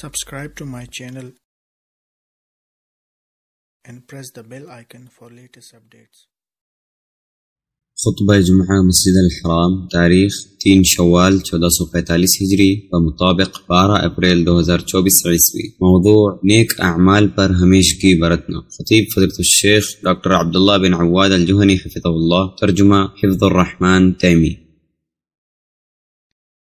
Subscribe to my channel and press the bell icon for latest updates. خطبہ جمعہ مسجد الحرام تاریخ 3 شوال 1445 ہجری بمطابق 12 اپریل 2024 عیسوی۔ موضوع نیک اعمال پر ہمیشگی برتنا۔ خطیب فضیلۃ الشیخ ڈاکٹر عبداللہ بن عواد الجہنی حفظہ اللہ، ترجمہ حفظ الرحمن تیمی۔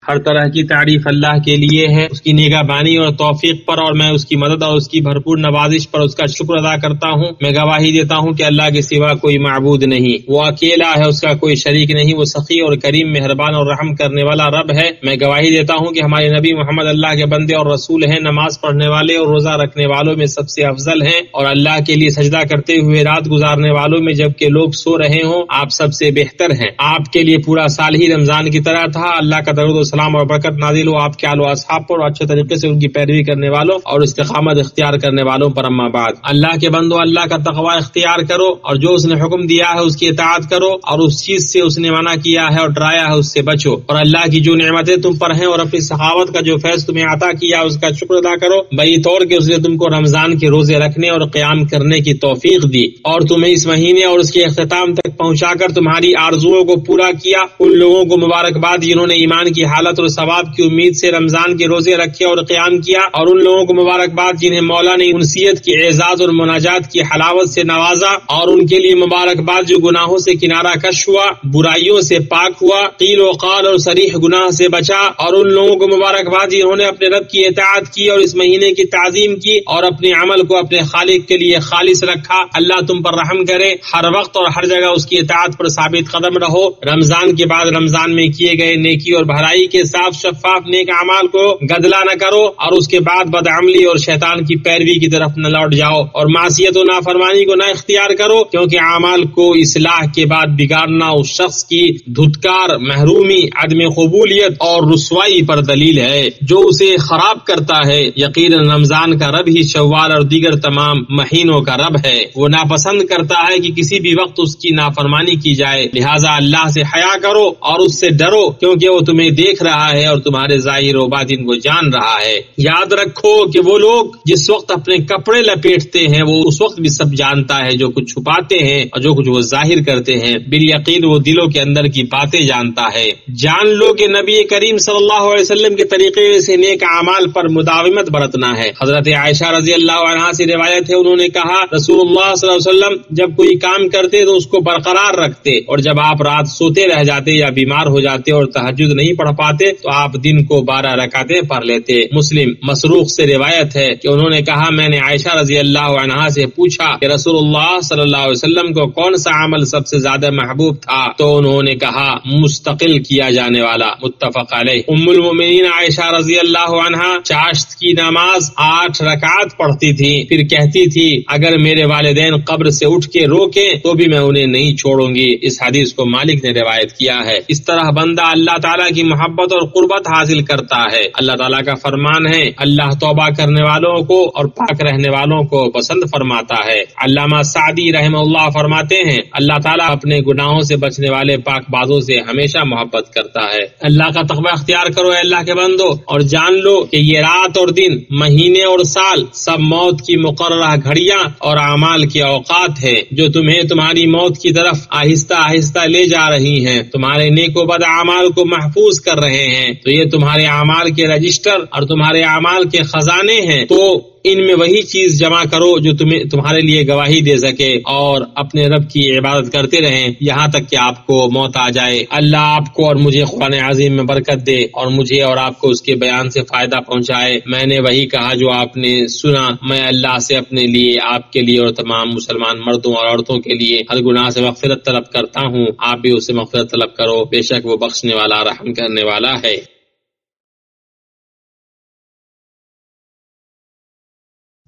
ہر طرح کی تعریف اللہ کے لیے ہے، اس کی نگہبانی اور توفیق پر، اور میں اس کی مدد اور اس کی بھرپور نوازش پر اس کا شکر ادا کرتا ہوں۔ میں گواہی دیتا ہوں کہ اللہ کے سوا کوئی معبود نہیں، وہ اکیلا ہے، اس کا کوئی شریک نہیں، وہ سخی اور کریم، مہربان اور رحم کرنے والا رب ہے۔ میں گواہی دیتا ہوں کہ ہمارے نبی محمد اللہ کے بندے اور رسول ہیں، نماز پڑھنے والے اور روزہ رکھنے والوں میں سب سے افضل ہیں، اور اللہ کے لیے سجدہ کرتے ہوئے رات گزارنے والوں میں جبکہ لوگ سو رہے ہوں آپ سب سے بہتر ہیں۔ آپ کے لیے پورا سال ہی رمضان کی طرح تھا۔ اللہ کا درود و سلام اور برکت نازل ہو آپ کے آل و اصحاب پر، اور اچھے طریقے سے ان کی پیروی کرنے والوں اور استقامت اختیار کرنے والوں پر۔ اما بعد، اللہ کے بندو، اللہ کا تقوی اختیار کرو، اور جو اس نے حکم دیا ہے اس کی اطاعت کرو، اور اس چیز سے اس نے منع کیا ہے اور ڈرایا ہے اس سے بچو، اور اللہ کی جو نعمتیں تم پر ہیں اور اپنی سخاوت کا جو فیض تمہیں عطا کیا اس کا شکر ادا کرو، بئی طور کہ اس نے تم کو رمضان کے روزے رکھنے اور قیام کرنے کی توفیق دی، اور تمہیں اس مہینے اور اس کے اختتام تک پہنچا کر تمہاری آرزوؤں کو پورا کیا۔ ان لوگوں کو مبارکباد جنہوں نے ایمان کی حالت اور ثواب کی امید سے رمضان کے روزے رکھے اور قیام کیا، اور ان لوگوں کو مبارکباد جنہیں مولا نے انسیت کی اعزاز اور مناجات کی حلاوت سے نوازا، اور ان کے لیے مبارکباد جو گناہوں سے کنارہ کش ہوا، برائیوں سے پاک ہوا، قیل و قال اور صریح گناہ سے بچا، اور ان لوگوں کو مبارکباد جنہوں نے اپنے رب کی اطاعت کی اور اس مہینے کی تعظیم کی اور اپنے عمل کو اپنے خالق کے لیے خالص رکھا۔ اللہ تم پر رحم کرے، ہر وقت اور ہر جگہ اس کی اطاعت پر ثابت قدم رہو۔ رمضان کے بعد رمضان میں کیے گئے نیکی اور بھلائی کے صاف شفاف نیک اعمال کو گدلا نہ کرو، اور اس کے بعد بدعملی اور شیطان کی پیروی کی طرف نہ لوٹ جاؤ، اور معصیت و نافرمانی کو نہ اختیار کرو، کیونکہ اعمال کو اصلاح کے بعد بگاڑنا اس شخص کی دھتکار، محرومی، عدم قبولیت اور رسوائی پر دلیل ہے جو اسے خراب کرتا ہے۔ یقیناً رمضان کا رب ہی شوال اور دیگر تمام مہینوں کا رب ہے، وہ ناپسند کرتا ہے کہ کسی بھی وقت اس کی نافرمانی کی جائے، لہٰذا اللہ سے حیا کرو اور اس سے ڈرو، کیونکہ وہ تمہیں دیکھ رہا ہے اور تمہارے ظاہر و باطن کو جان رہا ہے۔ یاد رکھو کہ وہ لوگ جس وقت اپنے کپڑے لپیٹتے ہیں وہ اس وقت بھی سب جانتا ہے، جو کچھ چھپاتے ہیں اور جو کچھ وہ ظاہر کرتے ہیں، بالیقین وہ دلوں کے اندر کی باتیں جانتا ہے۔ جان لو کہ نبی کریم صلی اللہ علیہ وسلم کے طریقے سے نیک اعمال پر مداومت برتنا ہے۔ حضرت عائشہ رضی اللہ عنہا سے روایت ہے، انہوں نے کہا رسول اللہ صلی اللہ علیہ وسلم جب کوئی کام کرتے تو اس کو برقرار رکھتے، اور جب آپ رات سوتے رہ جاتے یا بیمار ہو جاتے اور تہجد نہیں پڑھ پاتے تو آپ دن کو 12 رکعتیں پڑھ لیتے۔ مسلم مسروق سے روایت ہے کہ انہوں نے کہا میں نے عائشہ رضی اللہ عنہا سے پوچھا کہ رسول اللہ صلی اللہ علیہ وسلم کو کون سا عمل سب سے زیادہ محبوب تھا، تو انہوں نے کہا مستقل کیا جانے والا، متفق علیہ۔ ام المؤمنین عائشہ رضی اللہ عنہا چاشت کی نماز 8 رکعات پڑھتی تھی، پھر کہتی تھی اگر میرے والدین قبر سے اٹھ کے روکیں تو بھی میں انہیں نہیں چھوڑوں گی۔ اس حدیث کو مالک نے روایت کیا ہے۔ اس طرح بندہ اللہ تعالیٰ کی محبت اور قربت حاصل کرتا ہے۔ اللہ تعالیٰ کا فرمان ہے اللہ توبہ کرنے والوں کو اور پاک رہنے والوں کو پسند فرماتا ہے۔ علامہ سعدی رحمہ اللہ فرماتے ہیں اللہ تعالیٰ اپنے گناہوں سے بچنے والے پاک بازوں سے ہمیشہ محبت کرتا ہے۔ اللہ کا تقوی اختیار کرو اے اللہ کے بندو، اور جان لو کہ یہ رات اور دن، مہینے اور سال سب موت کی مقررہ گھڑیاں اور اعمال کے اوقات ہیں جو تمہیں تمہاری موت کی طرف آہستہ آہستہ لے جا رہی ہیں، تمہارے نیک و بد اعمال کو محفوظ کر رہے ہیں، تو یہ تمہارے اعمال کے رجسٹر اور تمہارے اعمال کے خزانے ہیں، تو ان میں وہی چیز جمع کرو جو تمہارے لیے گواہی دے سکے، اور اپنے رب کی عبادت کرتے رہیں یہاں تک کہ آپ کو موت آ جائے۔ اللہ آپ کو اور مجھے قرآن عظیم میں برکت دے اور مجھے اور آپ کو اس کے بیان سے فائدہ پہنچائے۔ میں نے وہی کہا جو آپ نے سنا، میں اللہ سے اپنے لیے، آپ کے لیے اور تمام مسلمان مردوں اور عورتوں کے لیے ہر گناہ سے مغفرت طلب کرتا ہوں۔ آپ بھی اس سے مغفرت طلب کرو، بے شک وہ بخشنے والا، رحم کرنے والا ہے۔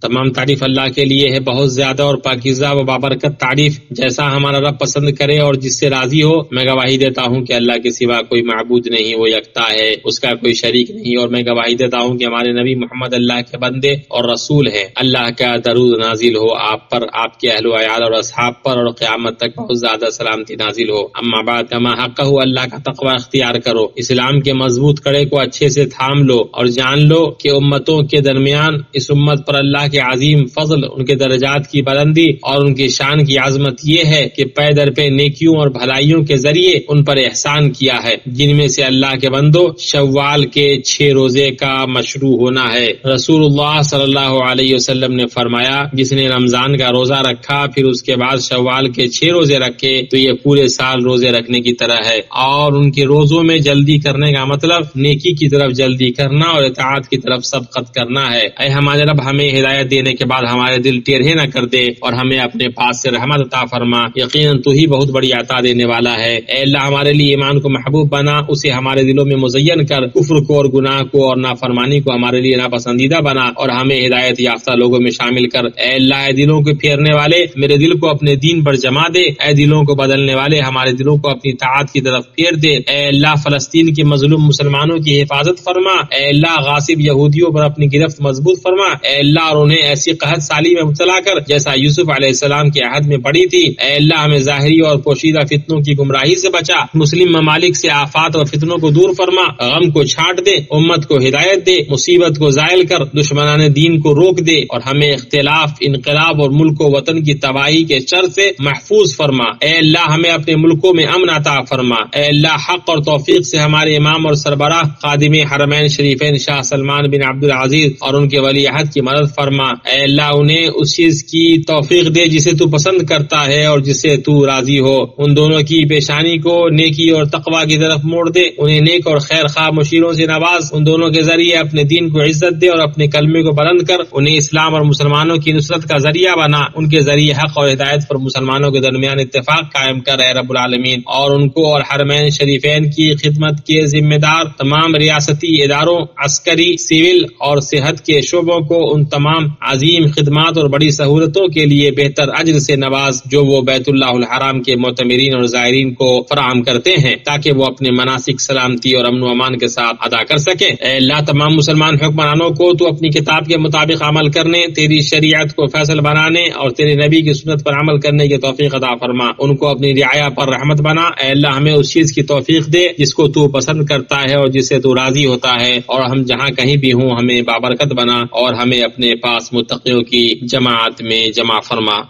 تمام تعریف اللہ کے لیے ہے، بہت زیادہ اور پاکیزہ و بابرکت تعریف، جیسا ہمارا رب پسند کرے اور جس سے راضی ہو۔ میں گواہی دیتا ہوں کہ اللہ کے سوا کوئی معبود نہیں، وہ یکتا ہے، اس کا کوئی شریک نہیں، اور میں گواہی دیتا ہوں کہ ہمارے نبی محمد اللہ کے بندے اور رسول ہیں۔ اللہ کا درود نازل ہو آپ پر، آپ کے اہل و عیال اور اصحاب پر، اور قیامت تک بہت زیادہ سلامتی نازل ہو۔ اما بعد، کما حق ہو، اللہ کا تقوی اختیار کرو، اسلام کے مضبوط کڑے کو اچھے سے تھام لو، اور جان لو کہ امتوں کے درمیان اس امت پر اللہ کے عظیم فضل، ان کے درجات کی بلندی اور ان کی شان کی عظمت یہ ہے کہ پے در پہ نیکیوں اور بھلائیوں کے ذریعے ان پر احسان کیا ہے، جن میں سے اللہ کے بندوں شوال کے 6 روزے کا مشروع ہونا ہے۔ رسول اللہ صلی اللہ علیہ وسلم نے فرمایا، جس نے رمضان کا روزہ رکھا پھر اس کے بعد شوال کے 6 روزے رکھے تو یہ پورے سال روزے رکھنے کی طرح ہے۔ اور ان کے روزوں میں جلدی کرنے کا مطلب نیکی کی طرف جلدی کرنا اور اطاعت کی طرف سبقت کرنا ہے۔ اے ہمارے رب، ہمیں ہدایت دینے کے بعد ہمارے دل ٹیڑھے نہ کر دے اور ہمیں اپنے پاس سے رحمت عطا فرما، یقیناً تو ہی بہت بڑی عطا دینے والا ہے۔ اے اللہ، ہمارے لیے ایمان کو محبوب بنا، اسے ہمارے دلوں میں مزین کر، کفر کو اور گناہ کو اور نافرمانی کو ہمارے لیے ناپسندیدہ بنا، اور ہمیں ہدایت یافتہ لوگوں میں شامل کر۔ اے اللہ، اے دلوں کو پھیرنے والے، میرے دل کو اپنے دین پر جما دے۔ اے دلوں کو بدلنے والے، ہمارے دلوں کو اپنی طاعت کی طرف پھیر دے۔ اے اللہ، فلسطین کے مظلوم مسلمانوں کی حفاظت فرما۔ اے اللہ، غاصب یہودیوں پر اپنی گرفت مضبوط فرما۔ اے اللہ، اور انہیں ایسی قحط سالی میں مبتلا کر جیسا یوسف علیہ السلام کے عہد میں پڑی تھی۔ اے اللہ، ہمیں ظاہری اور پوشیدہ فتنوں کی گمراہی سے بچا، مسلم ممالک سے آفات اور فتنوں کو دور فرما، غم کو چھانٹ دے، امت کو ہدایت دے، مصیبت کو زائل کر، دشمنان دین کو روک دے، اور ہمیں اختلاف، انقلاب اور ملک و وطن کی تباہی کے شر سے محفوظ فرما۔ اے اللہ، ہمیں اپنے ملکوں میں امن عطا فرما۔ اے اللہ، حق اور توفیق سے ہمارے امام اور سربراہ خادم حرمین شریفین شاہ سلمان بن عبد العزیز اور ان کے ولی عہد کی مدد فرما۔ اے اللہ، انہیں اس چیز کی توفیق دے جسے تو پسند کرتا ہے اور جس سے تو راضی ہو۔ ان دونوں کی پیشانی کو نیکی اور تقوی کی طرف موڑ دے، انہیں نیک اور خیر خواہ مشیروں سے نواز، ان دونوں کے ذریعے اپنے دین کو عزت دے اور اپنے کلمے کو بلند کر انہیں اسلام اور مسلمانوں کی نصرت کا ذریعہ بنا۔ ان کے ذریعے حق اور ہدایت پر مسلمانوں کے درمیان اتفاق قائم کر اے رب العالمین، اور ان کو اور حرمین شریفین کی خدمت کے ذمہ دار تمام ریاستی اداروں، عسکری، سول اور صحت کے شعبوں کو ان تمام عظیم خدمات اور بڑی سہولتوں کے لیے بہتر اجر سے نواز جو وہ بیت اللہ الحرام کے معتمرین اور زائرین کو فراہم کرتے ہیں، تاکہ وہ اپنے مناسک سلامتی اور امن و امان کے ساتھ ادا کر سکیں۔ اے اللہ، تمام مسلمان حکمرانوں کو تو اپنی کتاب کے مطابق عمل کرنے، تیری شریعت کو فیصل بنانے اور تیرے نبی کی سنت پر عمل کرنے کی توفیق عطا فرما، ان کو اپنی رعایا پر رحمت بنا۔ اے اللہ، ہمیں اس چیز کی توفیق دے جس کو تو پسند کرتا ہے اور جس سے تو راضی ہوتا ہے، اور ہم جہاں کہیں بھی ہوں ہمیں بابرکت بنا اور ہمیں اپنے پاس متقیوں کی جماعت میں جمع فرما۔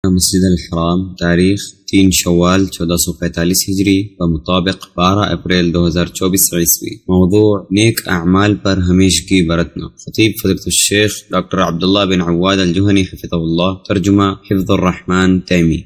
مسجد الحرام، تاریخ 3 شوال 1445 ہجری بمطابق 12 اپریل 2024 عیسوی۔ موضوع نیک اعمال پر ہمیشگی برتنا۔ خطیب فضیلۃ الشیخ ڈاکٹر عبداللہ بن عواد الجوہنی حفظہ اللہ، ترجمہ حفظ الرحمن تیمی۔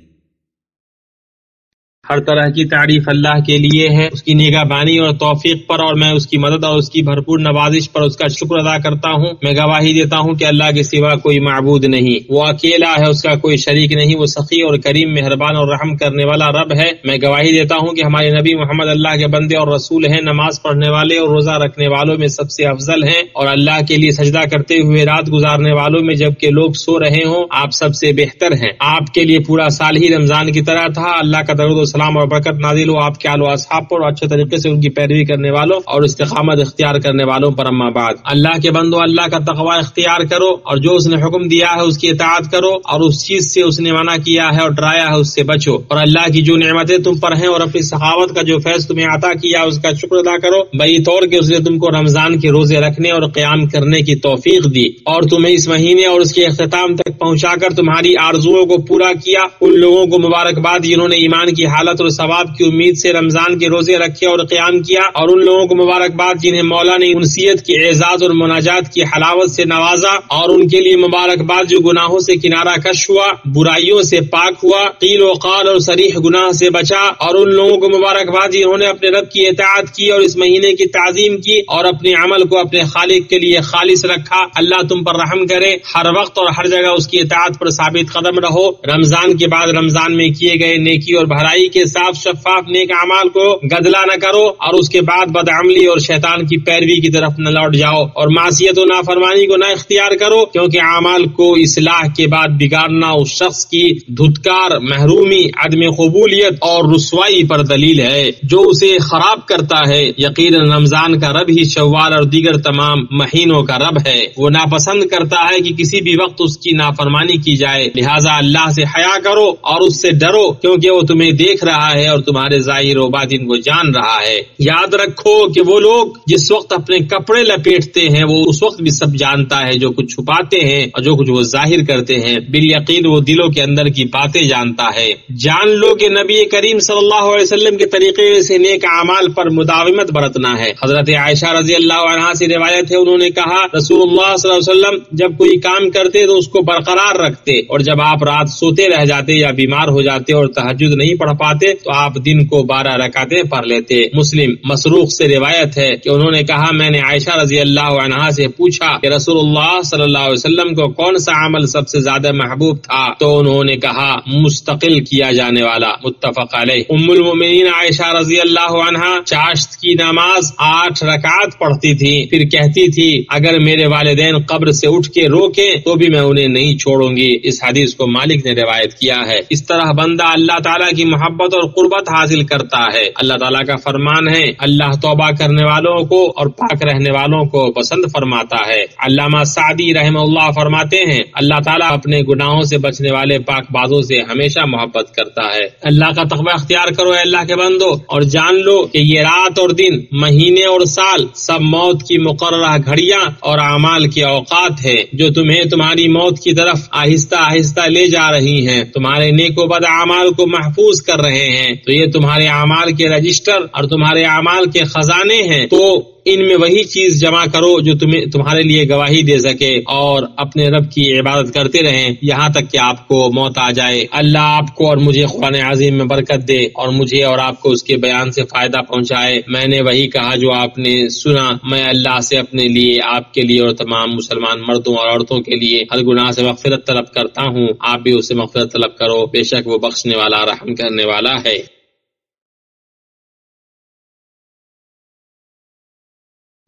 ہر طرح کی تعریف اللہ کے لیے ہے، اس کی نگہبانی اور توفیق پر، اور میں اس کی مدد اور اس کی بھرپور نوازش پر اس کا شکر ادا کرتا ہوں۔ میں گواہی دیتا ہوں کہ اللہ کے سوا کوئی معبود نہیں، وہ اکیلا ہے، اس کا کوئی شریک نہیں، وہ سخی اور کریم، مہربان اور رحم کرنے والا رب ہے۔ میں گواہی دیتا ہوں کہ ہمارے نبی محمد اللہ کے بندے اور رسول ہیں، نماز پڑھنے والے اور روزہ رکھنے والوں میں سب سے افضل ہیں، اور اللہ کے لیے سجدہ کرتے ہوئے رات گزارنے والوں میں جبکہ لوگ سو رہے ہوں آپ سب سے بہتر ہیں۔ آپ کے لیے پورا سال ہی رمضان کی طرح تھا۔ اللہ کا درود و سلام اور برکت نازل ہو آپ کے آل و اصحاب پر اور اچھے طریقے سے ان کی پیروی کرنے والوں اور استقامت اختیار کرنے والوں پر۔ اما بعد، اللہ کے بندو، اللہ کا تقوی اختیار کرو اور جو اس نے حکم دیا ہے اس کی اطاعت کرو، اور اس چیز سے اس نے منع کیا ہے اور ڈرایا ہے اس سے بچو، اور اللہ کی جو نعمتیں تم پر ہیں اور اپنی سخاوت کا جو فیض تمہیں عطا کیا اس کا شکر ادا کرو، بئی طور کہ اس نے تم کو رمضان کے روزے رکھنے اور قیام کرنے کی توفیق دی اور تمہیں اس مہینے اور اس کے اختتام تک پہنچا کر تمہاری آرزوؤں کو پورا کیا۔ ان لوگوں کو مبارکباد جنہوں نے ایمان کی حالت اور ثواب کی امید سے رمضان کے روزے رکھے اور قیام کیا، اور ان لوگوں کو مبارکباد جنہیں مولا نے انسیت کی اعزاز اور مناجات کی حلاوت سے نوازا، اور ان کے لیے مبارکباد جو گناہوں سے کنارہ کش ہوا، برائیوں سے پاک ہوا، قیل و قال اور صریح گناہ سے بچا، اور ان لوگوں کو مبارکباد جنہوں نے اپنے رب کی اطاعت کی اور اس مہینے کی تعظیم کی اور اپنے عمل کو اپنے خالق کے لیے خالص رکھا۔ اللہ تم پر رحم کرے، ہر وقت اور ہر جگہ اس کی اطاعت پر ثابت قدم رہو۔ رمضان کے بعد رمضان میں کیے گئے نیکی اور بھلائی کے صاف شفاف نیک اعمال کو گدلا نہ کرو اور اس کے بعد بدعملی اور شیطان کی پیروی کی طرف نہ لوٹ جاؤ اور معصیت و نافرمانی کو نہ اختیار کرو، کیونکہ اعمال کو اصلاح کے بعد بگاڑنا اس شخص کی دھتکار، محرومی، عدم قبولیت اور رسوائی پر دلیل ہے جو اسے خراب کرتا ہے۔ یقیناً رمضان کا رب ہی شوال اور دیگر تمام مہینوں کا رب ہے، وہ ناپسند کرتا ہے کہ کسی بھی وقت اس کی نافرمانی کی جائے، لہٰذا اللہ سے حیا کرو اور اس سے ڈرو، کیونکہ وہ تمہیں دیکھ رہا ہے اور تمہارے ظاہر و باطن کو جان رہا ہے۔ یاد رکھو کہ وہ لوگ جس وقت اپنے کپڑے لپیٹتے ہیں وہ اس وقت بھی سب جانتا ہے، جو کچھ چھپاتے ہیں اور جو کچھ وہ ظاہر کرتے ہیں، بالیقین وہ دلوں کے اندر کی باتیں جانتا ہے۔ جان لو کہ نبی کریم صلی اللہ علیہ وسلم کے طریقے سے نیک اعمال پر مداومت برتنا ہے۔ حضرت عائشہ رضی اللہ عنہا سے روایت ہے، انہوں نے کہا رسول اللہ صلی اللہ علیہ وسلم جب کوئی کام کرتے تو اس کو برقرار رکھتے، اور جب آپ رات سوتے رہ جاتے یا بیمار ہو جاتے اور تہجد نہیں پڑھ پاتے تو آپ دن کو 12 رکعتیں پڑھ لیتے۔ مسلم مسروق سے روایت ہے کہ انہوں نے کہا میں نے عائشہ رضی اللہ عنہا سے پوچھا کہ رسول اللہ صلی اللہ علیہ وسلم کو کون سا عمل سب سے زیادہ محبوب تھا، تو انہوں نے کہا مستقل کیا جانے والا، متفق علیہ۔ ام المؤمنین عائشہ رضی اللہ عنہا چاشت کی نماز 8 رکعات پڑھتی تھی، پھر کہتی تھی اگر میرے والدین قبر سے اٹھ کے روکیں تو بھی میں انہیں نہیں چھوڑوں گی۔ اس حدیث کو مالک نے روایت کیا ہے۔ اس طرح بندہ اللہ تعالیٰ کی محبت اور قربت حاصل کرتا ہے۔ اللہ تعالیٰ کا فرمان ہے اللہ توبہ کرنے والوں کو اور پاک رہنے والوں کو پسند فرماتا ہے۔ علامہ سعدی رحمہ اللہ فرماتے ہیں اللہ تعالیٰ اپنے گناہوں سے بچنے والے پاک بازوں سے ہمیشہ محبت کرتا ہے۔ اللہ کا تقوی اختیار کرو اے اللہ کے بندو، اور جان لو کہ یہ رات اور دن، مہینے اور سال سب موت کی مقررہ گھڑیاں اور اعمال کے اوقات ہے جو تمہیں تمہاری موت کی طرف آہستہ آہستہ لے جا رہی ہیں، تمہارے نیک و بد اعمال کو محفوظ کر رہے ہیں، تو یہ تمہارے اعمال کے رجسٹر اور تمہارے اعمال کے خزانے ہیں، تو ان میں وہی چیز جمع کرو جو تمہارے لیے گواہی دے سکے، اور اپنے رب کی عبادت کرتے رہیں یہاں تک کہ آپ کو موت آ جائے۔ اللہ آپ کو اور مجھے قرآن عظیم میں برکت دے اور مجھے اور آپ کو اس کے بیان سے فائدہ پہنچائے۔ میں نے وہی کہا جو آپ نے سنا، میں اللہ سے اپنے لیے، آپ کے لیے اور تمام مسلمان مردوں اور عورتوں کے لیے ہر گناہ سے مغفرت طلب کرتا ہوں۔ آپ بھی اس سے مغفرت طلب کرو، بے شک وہ بخشنے والا، رحم کرنے والا ہے۔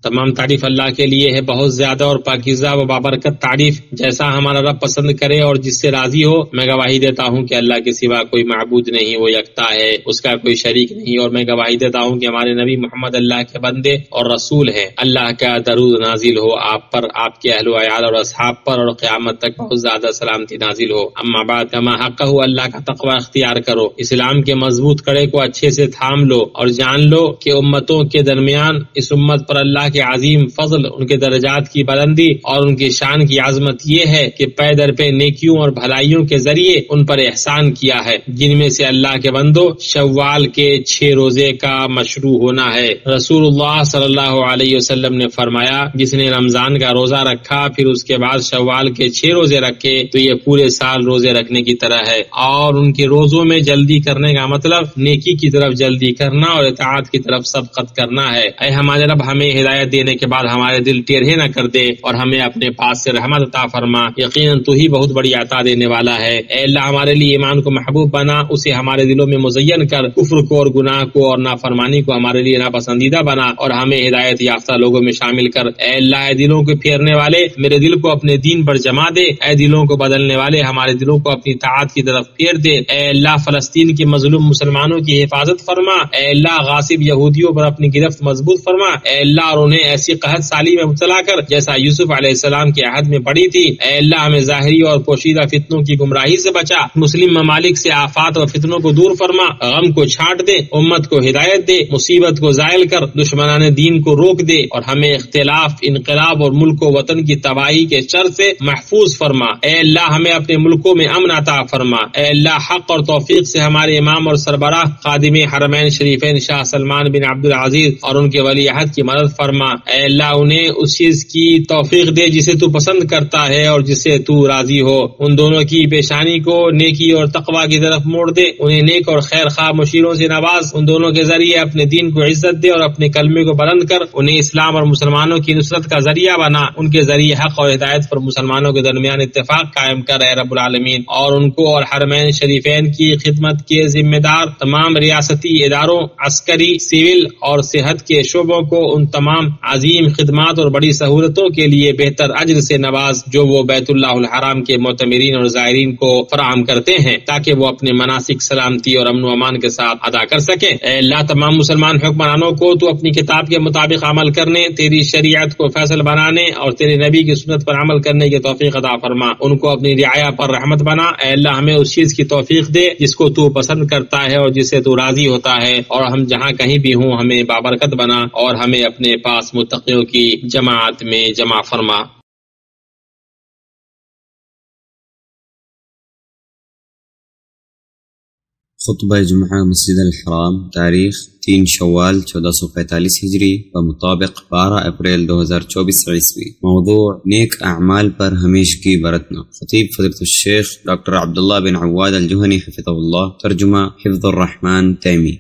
تمام تعریف اللہ کے لیے ہے، بہت زیادہ اور پاکیزہ و بابرکت تعریف، جیسا ہمارا رب پسند کرے اور جس سے راضی ہو۔ میں گواہی دیتا ہوں کہ اللہ کے سوا کوئی معبود نہیں، وہ یکتا ہے، اس کا کوئی شریک نہیں، اور میں گواہی دیتا ہوں کہ ہمارے نبی محمد اللہ کے بندے اور رسول ہیں۔ اللہ کا درود نازل ہو آپ پر، آپ کے اہل و عیال اور اصحاب پر، اور قیامت تک بہت زیادہ سلامتی نازل ہو۔ اما بعد، کما حقہ اللہ کا تقوی اختیار کرو، اسلام کے مضبوط کڑے کو اچھے سے تھام لو، اور جان لو کہ امتوں کے درمیان اس امت پر اللہ کے عظیم فضل، ان کے درجات کی بلندی اور ان کی شان کی عظمت یہ ہے کہ پے در پہ نیکیوں اور بھلائیوں کے ذریعے ان پر احسان کیا ہے، جن میں سے اللہ کے بندو شوال کے 6 روزے کا مشروع ہونا ہے۔ رسول اللہ صلی اللہ علیہ وسلم نے فرمایا جس نے رمضان کا روزہ رکھا پھر اس کے بعد شوال کے 6 روزے رکھے تو یہ پورے سال روزے رکھنے کی طرح ہے، اور ان کے روزوں میں جلدی کرنے کا مطلب نیکی کی طرف جلدی کرنا اور اطاعت کی طرف سبقت کرنا ہے۔ اے ہمارے رب، ہمیں ہدایت دینے کے بعد ہمارے دل ٹیڑھے نہ کر دے اور ہمیں اپنے پاس سے رحمت عطا فرما، یقیناً تو ہی بہت بڑی عطا دینے والا ہے۔ اے اللہ، ہمارے لیے ایمان کو محبوب بنا، اسے ہمارے دلوں میں مزین کر، کفر کو اور گناہ کو اور نافرمانی کو ہمارے لیے ناپسندیدہ بنا، اور ہمیں ہدایت یافتہ لوگوں میں شامل کر۔ اے اللہ، اے دلوں کو پھیرنے والے، میرے دل کو اپنے دین پر جما دے، اے دلوں کو بدلنے والے، ہمارے دلوں کو اپنی طاعت کی طرف پھیر دے۔ اے اللہ، فلسطین کے مظلوم مسلمانوں کی حفاظت فرما، اے اللہ، غاصب یہودیوں پر اپنی گرفت مضبوط فرما، اے اللہ، اور انہیں ایسی قحط سالی میں مبتلا کر جیسا یوسف علیہ السلام کے عہد میں پڑی تھی۔ اے اللہ، ہمیں ظاہری اور پوشیدہ فتنوں کی گمراہی سے بچا، مسلم ممالک سے آفات و فتنوں کو دور فرما، غم کو چھانٹ دے، امت کو ہدایت دے، مصیبت کو زائل کر، دشمنان دین کو روک دے، اور ہمیں اختلاف، انقلاب اور ملک و وطن کی تباہی کے شر سے محفوظ فرما۔ اے اللہ، ہمیں اپنے ملکوں میں امن عطا فرما۔ اے اللہ، حق اور توفیق سے ہمارے امام اور سربراہ خادم حرمین شریفین شاہ سلمان بن عبد العزیز اور ان کے ولی عہد کی مدد فرما۔ فرما۔ اے اللہ انہیں اس چیز کی توفیق دے جسے تو پسند کرتا ہے اور جسے تو راضی ہو۔ ان دونوں کی پیشانی کو نیکی اور تقوی کی طرف موڑ دے، انہیں نیک اور خیر خواہ مشیروں سے نواز، ان دونوں کے ذریعے اپنے دین کو عزت دے اور اپنے کلمے کو بلند کر انہیں اسلام اور مسلمانوں کی نصرت کا ذریعہ بنا، ان کے ذریعے حق اور ہدایت پر مسلمانوں کے درمیان اتفاق قائم کر اے رب العالمین، اور ان کو اور حرمین شریفین کی خدمت کے ذمہ دار تمام ریاستی اداروں، عسکری، سول اور صحت کے شعبوں کو ان تمام عظیم خدمات اور بڑی سہولتوں کے لیے بہتر اجر سے نواز جو وہ بیت اللہ الحرام کے معتمرین اور زائرین کو فراہم کرتے ہیں، تاکہ وہ اپنے مناسک سلامتی اور امن و امان کے ساتھ ادا کر سکیں۔ اے اللہ تمام مسلمان حکمرانوں کو تو اپنی کتاب کے مطابق عمل کرنے، تیری شریعت کو فیصل بنانے اور تیرے نبی کی سنت پر عمل کرنے کی توفیق عطا فرما، ان کو اپنی رعایا پر رحمت بنا۔ اے اللہ ہمیں اس چیز کی توفیق دے جس کو تو پسند کرتا ہے اور جس سے تو راضی ہوتا ہے، اور ہم جہاں کہیں بھی ہوں ہمیں بابرکت بنا اور ہمیں اپنے پاس متقیوں کی جماعت میں جمع فرما۔ خطبہ جمعہ مسجد الحرام، تاریخ 3 شوال 1445 ہجری بمطابق 12 اپریل 2024 عیسوی۔ موضوع نیک اعمال پر ہمیشگی برتنا۔ خطیب فضیلۃ الشیخ ڈاکٹر عبداللہ بن عواد الجوہنی حفظہ اللہ، ترجمہ حفظ الرحمن تیمی۔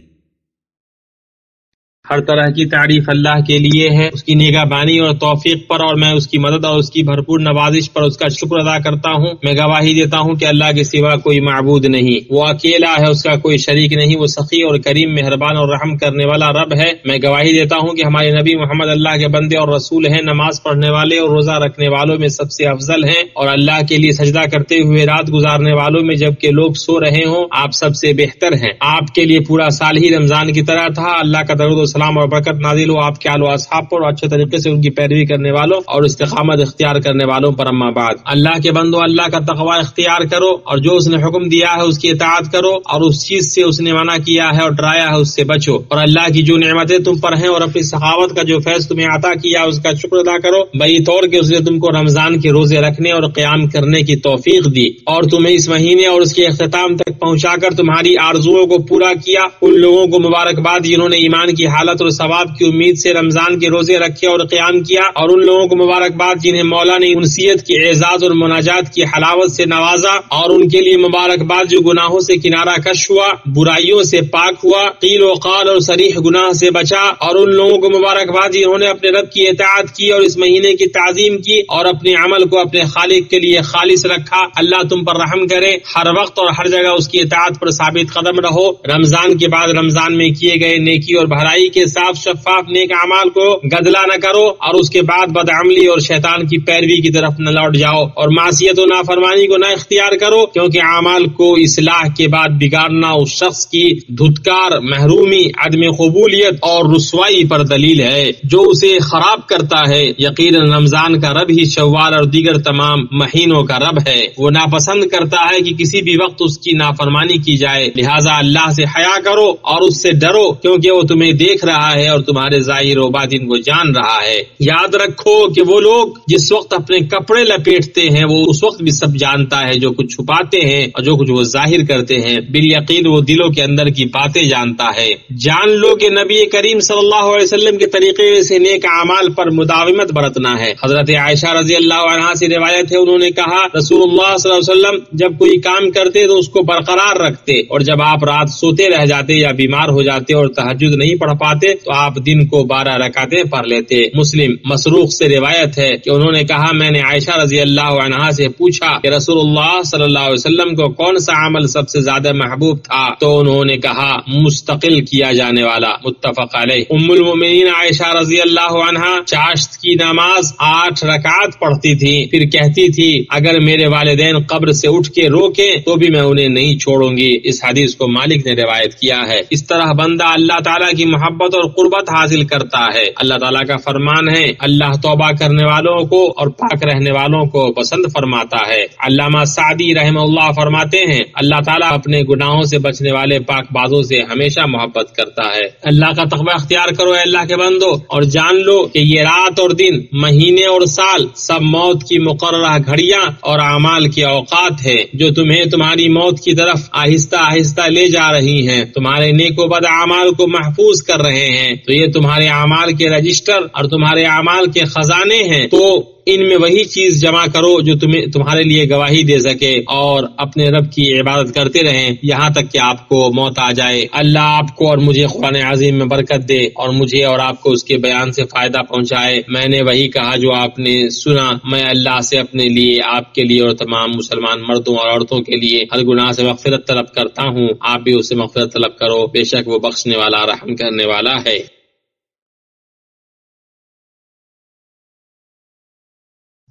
ہر طرح کی تعریف اللہ کے لیے ہے، اس کی نگہبانی اور توفیق پر، اور میں اس کی مدد اور اس کی بھرپور نوازش پر اس کا شکر ادا کرتا ہوں۔ میں گواہی دیتا ہوں کہ اللہ کے سوا کوئی معبود نہیں، وہ اکیلا ہے، اس کا کوئی شریک نہیں، وہ سخی اور کریم، مہربان اور رحم کرنے والا رب ہے۔ میں گواہی دیتا ہوں کہ ہمارے نبی محمد اللہ کے بندے اور رسول ہیں، نماز پڑھنے والے اور روزہ رکھنے والوں میں سب سے افضل ہیں، اور اللہ کے لیے سجدہ کرتے ہوئے رات گزارنے والوں میں جبکہ لوگ سو رہے ہوں آپ سب سے بہتر ہیں۔ آپ کے لیے پورا سال ہی رمضان کی طرح تھا۔ اللہ کا درود و سلام اور برکت نازل ہو آپ کے آل و اصحاب پر اور اچھے طریقے سے ان کی پیروی کرنے والوں اور استقامت اختیار کرنے والوں پر۔ اما بعد، اللہ کے بندو اللہ کا تقوی اختیار کرو اور جو اس نے حکم دیا ہے اس کی اطاعت کرو، اور اس چیز سے اس نے منع کیا ہے اور ڈرایا ہے اس سے بچو، اور اللہ کی جو نعمتیں تم پر ہیں اور اپنی سخاوت کا جو فیض تمہیں عطا کیا اس کا شکر ادا کرو، بئی طور کہ اس نے تم کو رمضان کے روزے رکھنے اور قیام کرنے کی توفیق دی اور تمہیں اس مہینے اور اس کے اختتام تک پہنچا کر تمہاری آرزوؤں کو پورا کیا۔ ان لوگوں کو مبارکباد جنہوں نے ایمان کی حالت اور ثواب کی امید سے رمضان کے روزے رکھے اور قیام کیا، اور ان لوگوں کو مبارکباد جنہیں مولا نے انسیت کی اعزاز اور مناجات کی حلاوت سے نوازا، اور ان کے لیے مبارکباد جو گناہوں سے کنارہ کش ہوا، برائیوں سے پاک ہوا، قیل و قال اور صریح گناہ سے بچا، اور ان لوگوں کو مبارکباد جنہوں نے اپنے رب کی اطاعت کی اور اس مہینے کی تعظیم کی اور اپنے عمل کو اپنے خالق کے لیے خالص رکھا۔ اللہ تم پر رحم کرے، ہر وقت اور ہر جگہ اس کی اطاعت پر ثابت قدم رہو۔ رمضان کے بعد رمضان میں کیے گئے نیکی اور بھلائی کے صاف شفاف نیک اعمال کو گدلا نہ کرو، اور اس کے بعد بدعملی اور شیطان کی پیروی کی طرف نہ لوٹ جاؤ، اور معصیت و نافرمانی کو نہ اختیار کرو، کیونکہ اعمال کو اصلاح کے بعد بگاڑنا اس شخص کی دھتکار، محرومی، عدم قبولیت اور رسوائی پر دلیل ہے جو اسے خراب کرتا ہے۔ یقیناً رمضان کا رب ہی شوال اور دیگر تمام مہینوں کا رب ہے، وہ ناپسند کرتا ہے کہ کسی بھی وقت اس کی نافرمانی کی جائے، لہٰذا اللہ سے حیا کرو اور اس سے ڈرو، کیونکہ وہ تمہیں دیکھ رہا ہے اور تمہارے ظاہر و باطن کو جان رہا ہے۔ یاد رکھو کہ وہ لوگ جس وقت اپنے کپڑے لپیٹتے ہیں وہ اس وقت بھی سب جانتا ہے، جو کچھ چھپاتے ہیں اور جو کچھ وہ ظاہر کرتے ہیں، بالیقین وہ دلوں کے اندر کی باتیں جانتا ہے۔ جان لو کہ نبی کریم صلی اللہ علیہ وسلم کے طریقے سے نیک اعمال پر مداومت برتنا ہے۔ حضرت عائشہ رضی اللہ عنہا سے روایت ہے، انہوں نے کہا رسول اللہ صلی اللہ علیہ وسلم جب کوئی کام کرتے تو اس کو برقرار رکھتے، اور جب آپ رات سوتے رہ جاتے یا بیمار ہو جاتے اور تہجد نہیں پڑھ پاتے تو آپ دن کو 12 رکعتیں پڑھ لیتے۔ مسلم مسروق سے روایت ہے کہ انہوں نے کہا میں نے عائشہ رضی اللہ عنہا سے پوچھا کہ رسول اللہ صلی اللہ علیہ وسلم کو کون سا عمل سب سے زیادہ محبوب تھا، تو انہوں نے کہا مستقل کیا جانے والا، متفق علیہ۔ ام المؤمنین عائشہ رضی اللہ عنہا چاشت کی نماز 8 رکعات پڑھتی تھی، پھر کہتی تھی اگر میرے والدین قبر سے اٹھ کے روکیں تو بھی میں انہیں نہیں چھوڑوں گی۔ اس حدیث کو مالک نے روایت کیا ہے۔ اس طرح بندہ اللہ تعالیٰ کی محبت اور قربت حاصل کرتا ہے۔ اللہ تعالیٰ کا فرمان ہے اللہ توبہ کرنے والوں کو اور پاک رہنے والوں کو پسند فرماتا ہے۔ علامہ سعدی رحمہ اللہ فرماتے ہیں اللہ تعالیٰ اپنے گناہوں سے بچنے والے پاک بازوں سے ہمیشہ محبت کرتا ہے۔ اللہ کا تقوی اختیار کرو اے اللہ کے بندو، اور جان لو کہ یہ رات اور دن، مہینے اور سال سب موت کی مقررہ گھڑیاں اور اعمال کے اوقات ہے جو تمہیں تمہاری موت کی طرف آہستہ آہستہ لے جا رہی ہیں، تمہارے نیک و بد اعمال کو محفوظ کر رہے ہیں تو یہ تمہارے اعمال کے رجسٹر اور تمہارے اعمال کے خزانے ہیں، تو ان میں وہی چیز جمع کرو جو تمہارے لیے گواہی دے سکے، اور اپنے رب کی عبادت کرتے رہیں یہاں تک کہ آپ کو موت آ جائے۔ اللہ آپ کو اور مجھے قرآن عظیم میں برکت دے اور مجھے اور آپ کو اس کے بیان سے فائدہ پہنچائے۔ میں نے وہی کہا جو آپ نے سنا، میں اللہ سے اپنے لیے، آپ کے لیے اور تمام مسلمان مردوں اور عورتوں کے لیے ہر گناہ سے مغفرت طلب کرتا ہوں۔ آپ بھی اس سے مغفرت طلب کرو، بے شک وہ بخشنے والا رحم کرنے والا ہے۔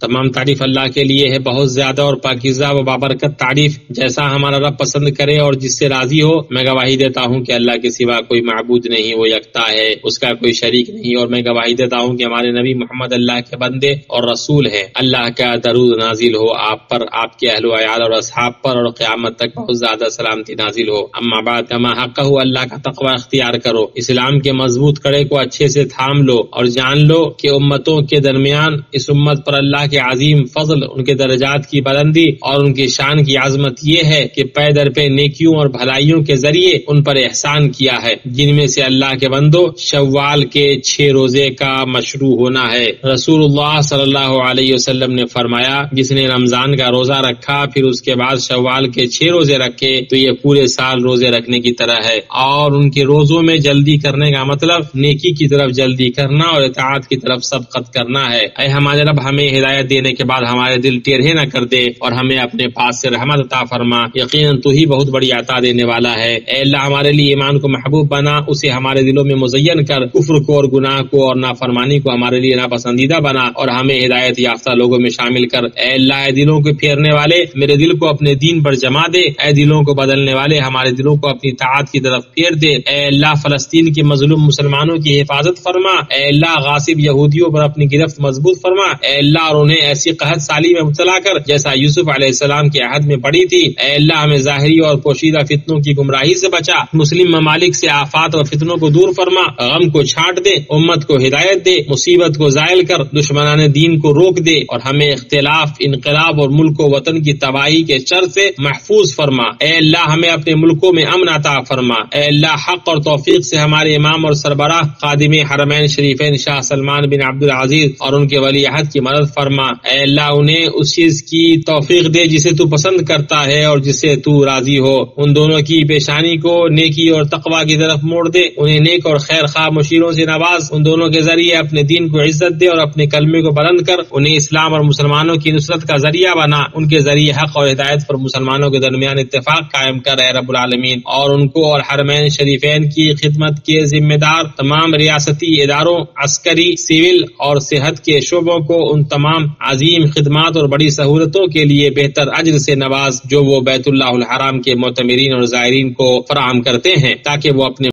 تمام تعریف اللہ کے لیے ہے، بہت زیادہ اور پاکیزہ و بابرکت تعریف، جیسا ہمارا رب پسند کرے اور جس سے راضی ہو۔ میں گواہی دیتا ہوں کہ اللہ کے سوا کوئی معبود نہیں، وہ یکتا ہے، اس کا کوئی شریک نہیں، اور میں گواہی دیتا ہوں کہ ہمارے نبی محمد اللہ کے بندے اور رسول ہیں۔ اللہ کا درود نازل ہو آپ پر، آپ کے اہل و عیال اور اصحاب پر، اور قیامت تک بہت زیادہ سلامتی نازل ہو۔ اما بعد، کما حقہ، اللہ کا تقوی اختیار کرو، اسلام کے مضبوط کڑے کو اچھے سے تھام لو، اور جان لو کہ امتوں کے درمیان اس امت پر اللہ کے عظیم فضل، ان کے درجات کی بلندی اور ان کی شان کی عظمت یہ ہے کہ پے در پہ نیکیوں اور بھلائیوں کے ذریعے ان پر احسان کیا ہے، جن میں سے اللہ کے بندو شوال کے 6 روزے کا مشروع ہونا ہے۔ رسول اللہ صلی اللہ علیہ وسلم نے فرمایا، جس نے رمضان کا روزہ رکھا پھر اس کے بعد شوال کے 6 روزے رکھے تو یہ پورے سال روزے رکھنے کی طرح ہے۔ اور ان کے روزوں میں جلدی کرنے کا مطلب نیکی کی طرف جلدی کرنا اور اطاعت کی طرف سبقت کرنا ہے۔ اے ہمارے رب، ہمیں ہدایت دینے کے بعد ہمارے دل ٹیڑھے نہ کر دے اور ہمیں اپنے پاس سے رحمت عطا فرما، یقیناً تو ہی بہت بڑی عطا دینے والا ہے۔ اے اللہ، ہمارے لیے ایمان کو محبوب بنا، اسے ہمارے دلوں میں مزین کر، کفر کو اور گناہ کو اور نافرمانی کو ہمارے لیے ناپسندیدہ بنا، اور ہمیں ہدایت یافتہ لوگوں میں شامل کر۔ اے اللہ، اے دلوں کو پھیرنے والے، میرے دل کو اپنے دین پر جما دے۔ اے دلوں کو بدلنے والے، ہمارے دلوں کو اپنی طاعت کی طرف پھیر دے۔ اے اللہ، فلسطین کے مظلوم مسلمانوں کی حفاظت فرما۔ اے اللہ، غاصب یہودیوں پر اپنی گرفت مضبوط فرما۔ اے اللہ، اور انہیں ایسی قحط سالی میں مبتلا کر جیسا یوسف علیہ السلام کے عہد میں پڑی تھی۔ اے اللہ، ہمیں ظاہری اور پوشیدہ فتنوں کی گمراہی سے بچا، مسلم ممالک سے آفات اور فتنوں کو دور فرما، غم کو چھانٹ دے، امت کو ہدایت دے، مصیبت کو زائل کر، دشمنان دین کو روک دے، اور ہمیں اختلاف، انقلاب اور ملک و وطن کی تباہی کے شر سے محفوظ فرما۔ اے اللہ، ہمیں اپنے ملکوں میں امن عطا فرما۔ اے اللہ، حق اور توفیق سے ہمارے امام اور سربراہ خادم حرمین شریفین شاہ سلمان بن عبد العزیز اور ان کے ولی عہد کی مدد فرما۔ اے اللہ، انہیں اس چیز کی توفیق دے جسے تو پسند کرتا ہے اور جس سے تو راضی ہو۔ ان دونوں کی پیشانی کو نیکی اور تقوی کی طرف موڑ دے، انہیں نیک اور خیر خواہ مشیروں سے نواز، ان دونوں کے ذریعے اپنے دین کو عزت دے اور اپنے کلمے کو بلند کر انہیں اسلام اور مسلمانوں کی نصرت کا ذریعہ بنا۔ ان کے ذریعے حق اور ہدایت پر مسلمانوں کے درمیان اتفاق قائم کر اے رب العالمین، اور ان کو اور حرمین شریفین کی خدمت کے ذمہ دار تمام ریاستی اداروں، عسکری، سول اور صحت کے شعبوں کو ان تمام عظیم خدمات اور بڑی سہولتوں کے لیے بہتر اجر سے نواز جو وہ بیت اللہ الحرام کے معتمرین اور زائرین کو فراہم کرتے ہیں، تاکہ وہ اپنے